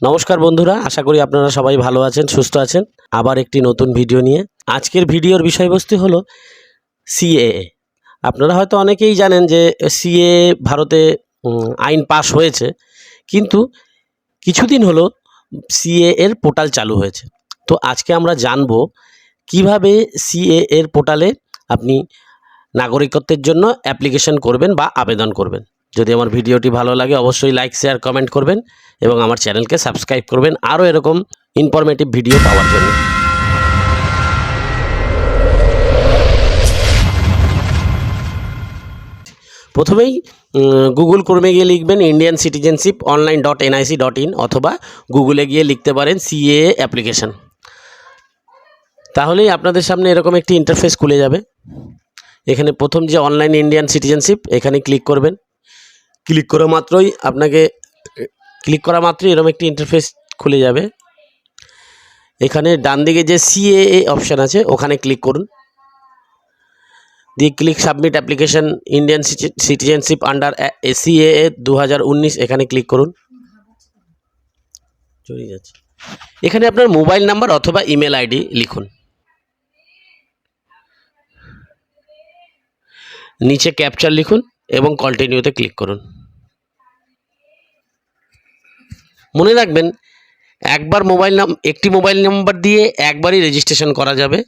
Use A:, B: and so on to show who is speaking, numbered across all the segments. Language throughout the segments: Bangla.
A: নমস্কার বন্ধুরা, আশা করি আপনারা সবাই ভালো আছেন, সুস্থ আছেন। আবার একটি নতুন ভিডিও নিয়ে আজকের ভিডিওর বিষয়বস্তু হলো সিএএ। আপনারা হয়তো অনেকেই জানেন যে সিএএ ভারতে আইন পাস হয়েছে, কিন্তু কিছুদিন হলো সিএএ এর পোর্টাল চালু হয়েছে। তো আজকে আমরা জানব কিভাবে সিএএ এর পোর্টালে আপনি নাগরিকত্বের জন্য অ্যাপ্লিকেশন করবেন বা আবেদন করবেন। যদি আমার ভিডিওটি ভালো লাগে অবশ্যই লাইক, শেয়ার, কমেন্ট করবেন এবং আমার চ্যানেলকে সাবস্ক্রাইব করবেন আরও এরকম ইনফরমেটিভ ভিডিও পাওয়ার জন্য। প্রথমেই গুগল ক্রোমে গিয়ে লিখবেন ইন্ডিয়ান সিটিজেনশিপ online.nic.in অথবা গুগলে গিয়ে লিখতে পারেন সিএএ অ্যাপ্লিকেশন। তাহলেই আপনাদের সামনে এরকম একটি ইন্টারফেস খুলে যাবে। এখানে প্রথম যে অনলাইন ইন্ডিয়ান সিটিজেনশিপ এখানে ক্লিক করবেন। ক্লিক করা মাত্রই এরকম একটি ইন্টারফেস খুলে যাবে। এখানে ডান দিকে যে সিএএ অপশান আছে ওখানে ক্লিক করুন, দিয়ে click submit application Indian citizenship under CAA 2019 এখানে ক্লিক করুন। চলে যাচ্ছে। এখানে আপনার মোবাইল নাম্বার অথবা ইমেল আইডি লিখুন। নিচে ক্যাপচার লিখুন এবং কন্টিনিউতে ক্লিক করুন। মনে রাখবেন একটি মোবাইল নাম্বার দিয়ে একবারই রেজিস্ট্রেশন করা যাবে।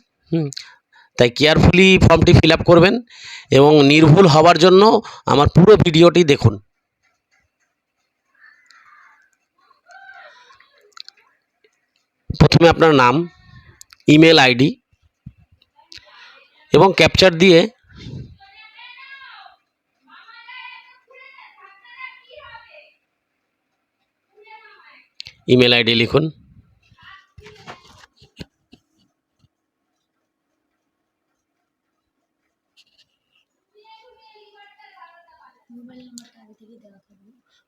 A: তাই কেয়ারফুলি ফর্মটি ফিল আপ করবেন এবং নির্ভুল হওয়ার জন্য আমার পুরো ভিডিওটি দেখুন। প্রথমে আপনার নাম, ইমেল আইডি এবং ক্যাপচার দিয়ে ইমেল আইডি লিখুন।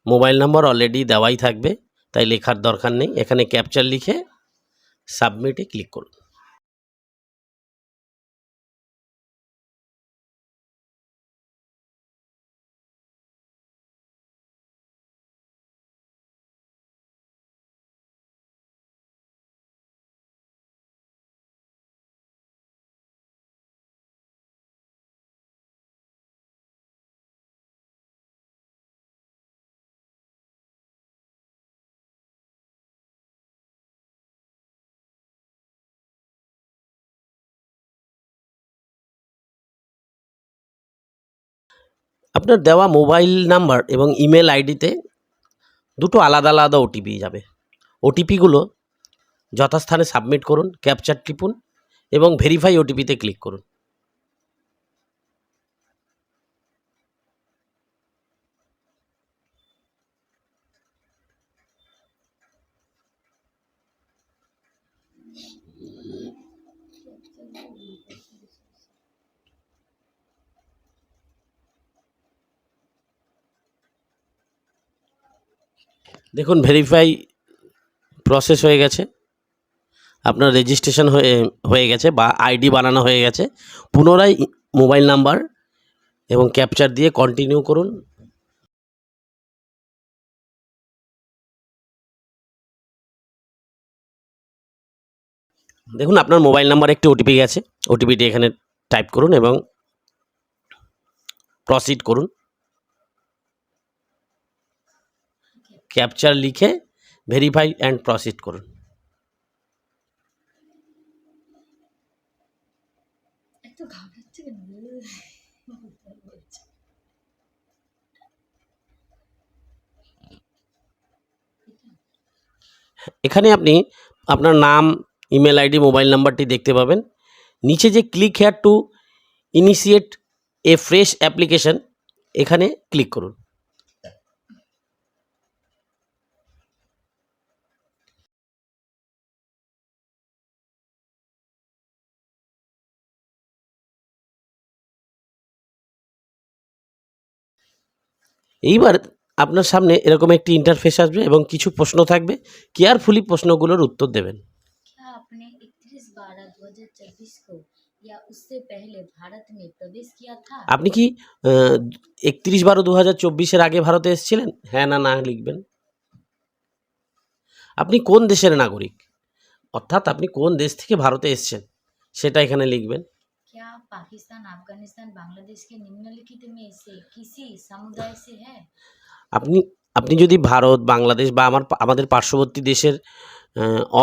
A: মোবাইল নাম্বার অলরেডি দেওয়াই থাকবে, তাই লেখার দরকার নেই। এখানে ক্যাপচার লিখে সাবমিটে ক্লিক করুন। আপনার দেওয়া মোবাইল নাম্বার এবং ইমেল আইডিতে দুটো আলাদা আলাদা ওটিপি যাবে। ওটিপিগুলো যথাস্থানে সাবমিট করুন, ক্যাপচার টিপুন এবং ভেরিফাই ওটিপিতে ক্লিক করুন। দেখুন ভেরিফাই প্রসেস হয়ে গেছে, আপনার রেজিস্ট্রেশন হয়ে গেছে বা আইডি বানানো হয়ে গেছে। পুনরায় মোবাইল নাম্বার এবং ক্যাপচার দিয়ে কন্টিনিউ করুন। দেখুন আপনার মোবাইল নাম্বারে একটি ওটিপি গেছে, ওটিপিটি এখানে টাইপ করুন এবং প্রসিড করুন। ক্যাপচার লিখে ভেরিফাই অ্যান্ড প্রসিড করুন। এখানে আপনি আপনার নাম, ইমেল আইডি, মোবাইল নাম্বারটি দেখতে পাবেন। নিচে যে click here to initiate A fresh application এখানে ক্লিক করুন। এইবার আপনার সামনে এরকম একটি ইন্টারফেস আসবে এবং কিছু প্রশ্ন থাকবে। কেয়ারফুলি প্রশ্নগুলোর উত্তর দেবেন। আপনি কি 31/12/2024 আগে ভারতে এসেছিলেন? হ্যাঁ না লিখবেন। আপনি কোন দেশের নাগরিক, অর্থাৎ আপনি কোন দেশ থেকে ভারতে এসেছেন সেটা এখানে লিখবেন।
B: क्या पाकिस्तान, अफगानिस्तान, बांग्लादेश के निम्नलिखित में से किसी समुदाय से है?
A: আপনি আপনি যদি ভারত, বাংলাদেশ বা আমাদের পার্শ্ববর্তী দেশের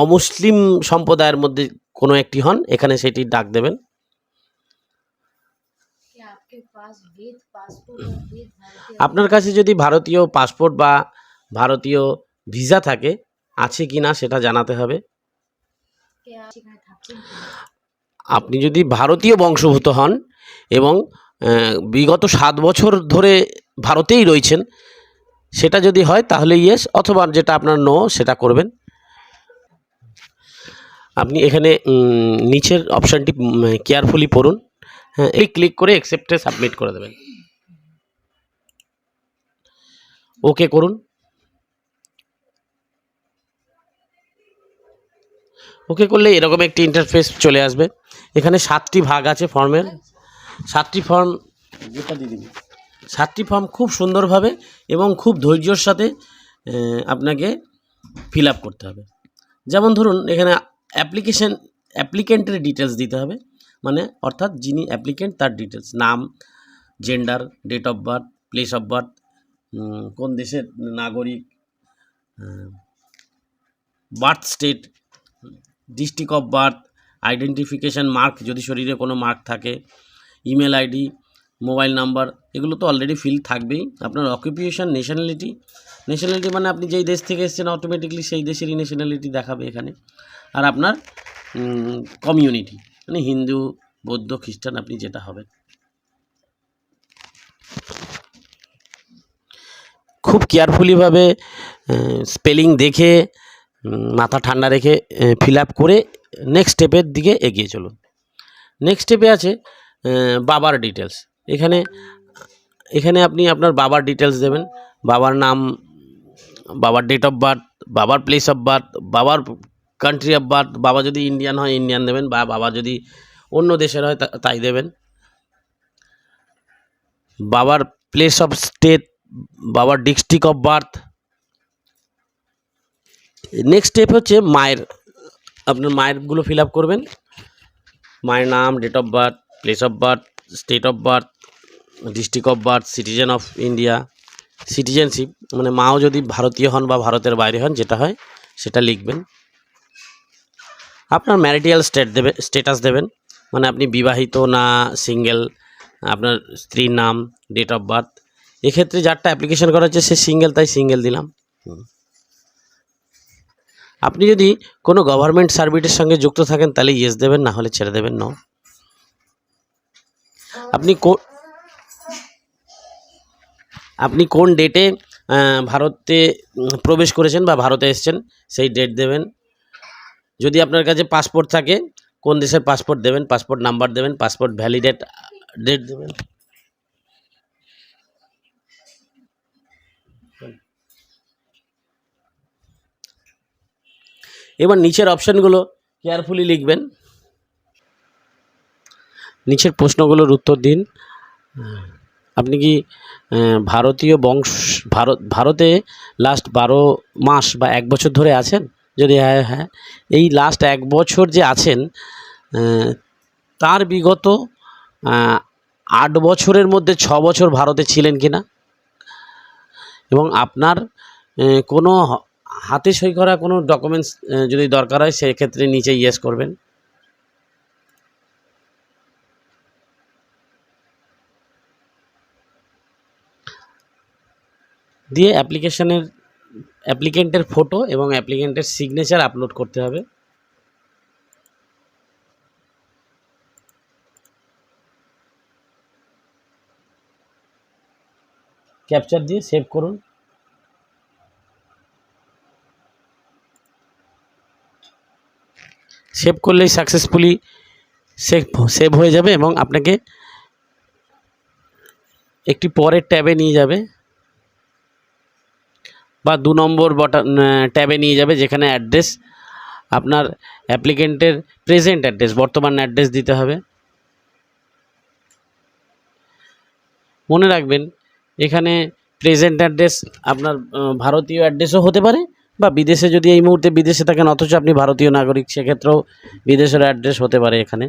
A: অমুসলিম সম্প্রদায়ের মধ্যে কোনো একটি হন, এখানে সেটি ডাক দেবেন।
B: क्या आपके पास वैध पासपोर्ट और वैध भारतीय
A: আপনার কাছে যদি ভারতীয় পাসপোর্ট বা ভারতীয় ভিসা থাকে, আছে কি না সেটা জানাতে হবে।
B: क्या সেখানে থাকছেন কিনা?
A: আপনি যদি ভারতীয় বংশোদ্ভূত হন এবং বিগত 7 বছর ধরে ভারতেই রয়েছেন, সেটা যদি হয় তাহলে ইয়েস, অথবা যেটা আপনার নো সেটা করবেন। আপনি এখানে নিচের অপশানটি কেয়ারফুলি পড়ুন, হ্যাঁ, এই ক্লিক করে অ্যাকসেপ্টে সাবমিট করে দেবেন। ওকে করুন। ওকে করলে এরকম একটি ইন্টারফেস চলে আসবে। এখানে 7টি ভাগ আছে ফর্মের, 7টি ফর্ম, যেটা দিয়ে দিবি, 7টি ফর্ম খুব সুন্দরভাবে এবং খুব ধৈর্যর সাথে আপনাকে ফিল আপ করতে হবে। যেমন ধরুন এখানে অ্যাপ্লিকেন্টের ডিটেলস দিতে হবে, মানে অর্থাৎ যিনি অ্যাপ্লিকেন্ট তার ডিটেলস, নাম, gender, date of birth, place of birth, কোন দেশের নাগরিক, birth state, district of birth, identification mark যদি শরীরে কোনো মার্ক থাকে, ইমেল আইডি, মোবাইল নাম্বার, এগুলো তো অলরেডি ফিল থাকবেই। আপনার অকুপেশন, ন্যাশনালিটি মানে আপনি যেই দেশ থেকে এসেছেন অটোমেটিকলি সেই দেশেরই ন্যাশনালিটি দেখাবে এখানে। আর আপনার কমিউনিটি মানে হিন্দু, বৌদ্ধ, খ্রিস্টান, আপনি যেটা হবে। খুব কেয়ারফুলিভাবে স্পেলিং দেখে মাথা ঠান্ডা রেখে ফিল আপ করে নেক্সট স্টেপের দিকে এগিয়ে চলুন। নেক্সট স্টেপে আছে বাবার ডিটেলস। এখানে আপনি আপনার বাবার ডিটেলস দেবেন, বাবার নাম, বাবার ডেট অফ বার্থ, বাবার প্লেস অফ বার্থ, বাবার কান্ট্রি অফ বার্থ, বাবা যদি ইন্ডিয়ান হয় ইন্ডিয়ান দেবেন, বা বাবা যদি অন্য দেশের হয় তাই দেবেন। বাবার প্লেস অফ স্টেট, বাবার district of birth. Next step হচ্ছে মায়ের, আপনার মায়েরগুলো ফিল আপ করবেন। মায়ের নাম, date of birth, place of birth, state of birth, district of birth, citizen of India, citizenship মানে মাও যদি ভারতীয় হন বা ভারতের বাইরে হন যেটা হয় সেটা লিখবেন। আপনার ম্যারিটাল স্ট্যাটাস দেবেন, মানে আপনি বিবাহিত না সিঙ্গেল, আপনার স্ত্রীর নাম, ডেট অফ বার্থ। এক্ষেত্রে যারটা অ্যাপ্লিকেশন করা হচ্ছে সে সিঙ্গেল, তাই সিঙ্গেল দিলাম। আপনি যদি কোনো গভর্নমেন্ট সার্ভিসের সঙ্গে যুক্ত থাকেন তাহলে ইয়েস দেবেন, না হলে ছেড়ে দেবেন নো। আপনি কোন ডেটে ভারতে প্রবেশ করেছেন বা ভারতে এসেছেন সেই ডেট দেবেন। যদি আপনার কাছে পাসপোর্ট থাকে কোন দেশের পাসপোর্ট দেবেন, পাসপোর্ট নাম্বার দেবেন, পাসপোর্ট ভ্যালিডেট ডেট দেবেন। এবার নিচের অপশানগুলো কেয়ারফুলি লিখবেন। নিচের প্রশ্নগুলোর উত্তর দিন। আপনি কি ভারতীয় ভারতে লাস্ট 12 মাস বা 1 বছর ধরে আছেন? যদি হ্যাঁ, এই লাস্ট 1 বছর যে আছেন তার বিগত 8 বছরের মধ্যে 6 বছর ভারতে ছিলেন কিনা, এবং আপনার কোনো হাতে সই করা কোনো ডকুমেন্টস যদি দরকার হয় সেক্ষেত্রে নিচে ইয়েস করবেন। দিয়ে অ্যাপ্লিকেন্টের ফটো এবং অ্যাপ্লিকেন্টের সিগনেচার আপলোড করতে হবে। ক্যাপচার দিয়ে সেভ করুন। সেভ করলেই সাকসেসফুলি সেভ হয়ে যাবে এবং আপনাকে একটি পরের ট্যাবে নিয়ে যাবে বা 2 নম্বর ট্যাবে নিয়ে যাবে, যেখানে অ্যাড্রেস আপনার অ্যাপ্লিকেন্টের প্রেজেন্ট অ্যাড্রেস, বর্তমান অ্যাড্রেস দিতে হবে। মনে রাখবেন এখানে প্রেজেন্ট অ্যাড্রেস আপনার ভারতীয় অ্যাড্রেসও হতে পারে, বা বিদেশে যদি এই মুহূর্তে বিদেশে থাকেন অথচ আপনি ভারতীয় নাগরিক, সেক্ষেত্রেও বিদেশের অ্যাড্রেস হতে পারে এখানে।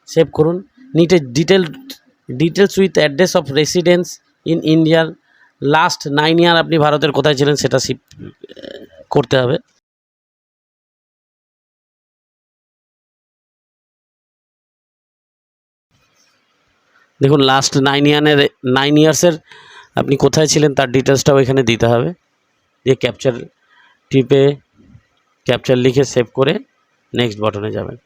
A: সেভ করুন। Details with address of residence in ইন্ডিয়ার লাস্ট 9 ইয়ার, আপনি ভারতের কোথায় ছিলেন সেটা করতে হবে। দেখুন লাস্ট 9 ইয়ার্সের আপনি কোথায় ছিলেন তার ডিটেলসটাও এখানে দিতে হবে। দিয়ে ক্যাপচার টিপে ক্যাপচার লিখে সেভ করে নেক্সট বাটনে যাবেন।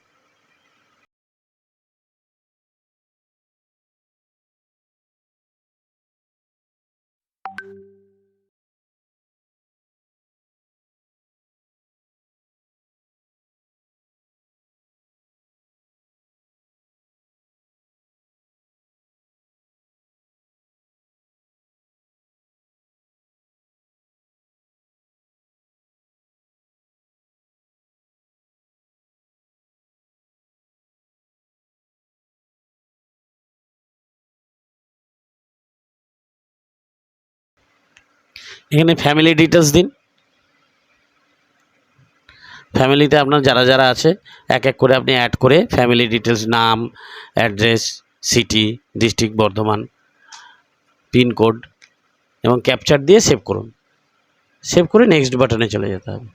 A: এখানে ফ্যামিলি ডিটেলস দিন। ফ্যামিলিতে আপনার যারা যারা আছে এক এক করে আপনি অ্যাড করে ফ্যামিলি ডিটেলস, নাম, address, city, district Bardhaman, pin code এবং ক্যাপচার দিয়ে সেভ করুন। সেভ করে নেক্সট বাটনে চলে যেতে হবে।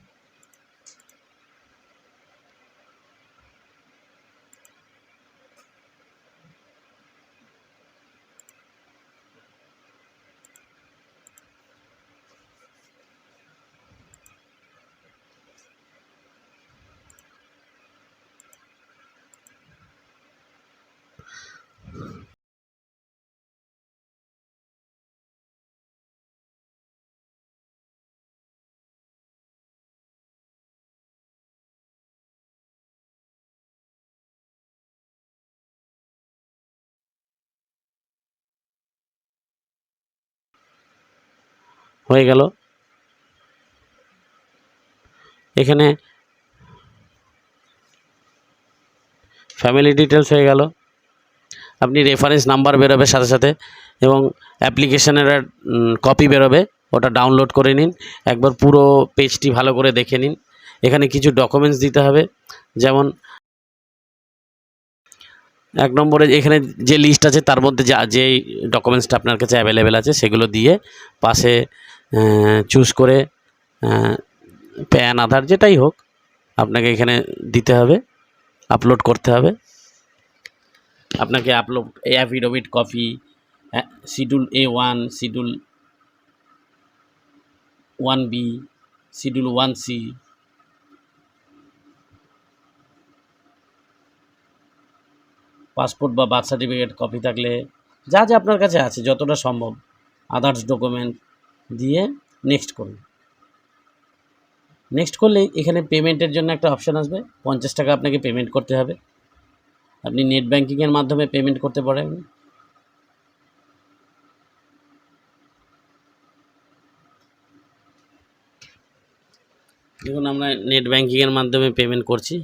A: হয়ে গেল। এখানে ফ্যামিলি ডিটেলস হয়ে গেল। আপনি রেফারেন্স নাম্বার বেরোবে সাথে সাথে এবং অ্যাপ্লিকেশনের কপি বেরোবে, ওটা ডাউনলোড করে নিন। একবার পুরো পেজটি ভালো করে দেখে নিন। এখানে কিছু ডকুমেন্টস দিতে হবে, যেমন 1 নম্বরে এখানে যে লিস্ট আছে তার মধ্যে যেই ডকুমেন্টসটা আপনার কাছে অ্যাভেলেবেল আছে সেগুলো দিয়ে পাশে চুজ করে প্যান, আধার যেটাই হোক আপনাকে এখানে দিতে হবে, আপলোড করতে হবে। আপনাকে affidavit copy, schedule A1, schedule 1B, schedule 1C, passport বা বার্থ সার্টিফিকেট কপি থাকলে যা যা আপনার কাছে আছে যতটা সম্ভব, আদার্স ডকুমেন্ট দিয়ে নেক্সট করুন। নেক্সট করলে এখানে পেমেন্টের জন্য একটা অপশান আসবে, 50 টাকা আপনাকে পেমেন্ট করতে হবে। আপনি নেট ব্যাঙ্কিংয়ের মাধ্যমে পেমেন্ট করতে পারেন। দেখুন আমরা নেট ব্যাঙ্কিংয়ের মাধ্যমে পেমেন্ট করছি।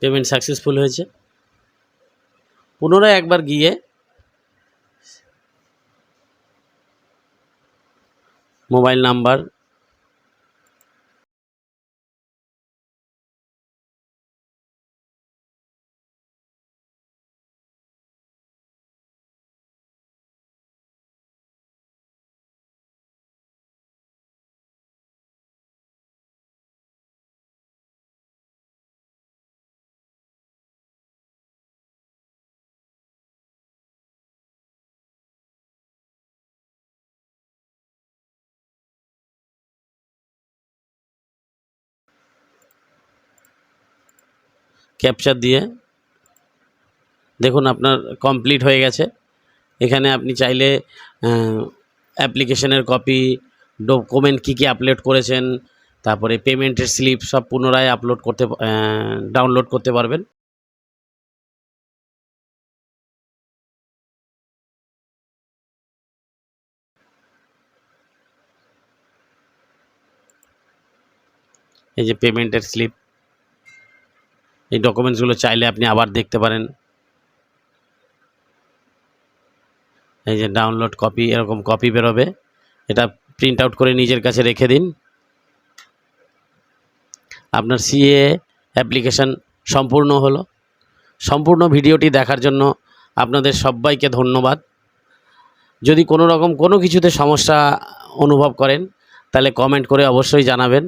A: পেমেন্ট সাকসেসফুল হয়েছে। পুনরায় একবার গিয়ে মোবাইল নাম্বার, ক্যাপচার দিয়ে দেখুন আপনার কমপ্লিট হয়ে গেছে। এখানে আপনি চাইলে অ্যাপ্লিকেশনের কপি, ডকুমেন্ট কী কী আপলোড করেছেন, তারপরে পেমেন্টের স্লিপ সব পুনরায় ডাউনলোড করতে পারবেন। এই যে পেমেন্টের স্লিপ, এই ডকুমেন্টসগুলো চাইলে আপনি আবার দেখতে পারেন। এই যে ডাউনলোড কপি, এরকম কপি বেরোবে, এটা প্রিন্ট আউট করে নিজের কাছে রেখে দিন। আপনার সিএ অ্যাপ্লিকেশান সম্পূর্ণ হলো। সম্পূর্ণ ভিডিওটি দেখার জন্য আপনাদের সবাইকে ধন্যবাদ। যদি কোনো রকম কোনো কিছুতে সমস্যা অনুভব করেন তাহলে কমেন্ট করে অবশ্যই জানাবেন।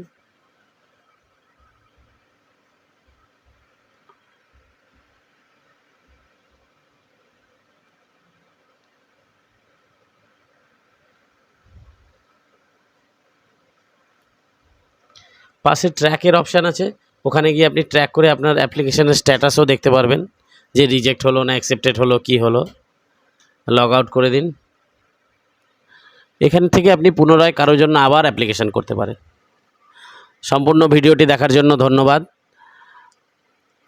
A: পাশে ট্র্যাকের অপশান আছে, ওখানে গিয়ে আপনি ট্র্যাক করে আপনার অ্যাপ্লিকেশনের স্ট্যাটাসও দেখতে পারবেন, যে রিজেক্ট হলো না অ্যাকসেপ্টেড হলো কি হলো। লগ আউট করে দিন। এখান থেকে আপনি পুনরায় কারোর জন্য আবার অ্যাপ্লিকেশান করতে পারেন। সম্পূর্ণ ভিডিওটি দেখার জন্য ধন্যবাদ।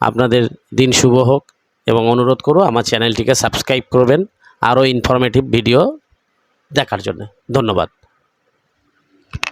A: আপনাদের দিন শুভ হোক এবং অনুরোধ করব আমার চ্যানেলটিকে সাবস্ক্রাইব করবেন আরও ইনফরমেটিভ ভিডিও দেখার জন্য। ধন্যবাদ।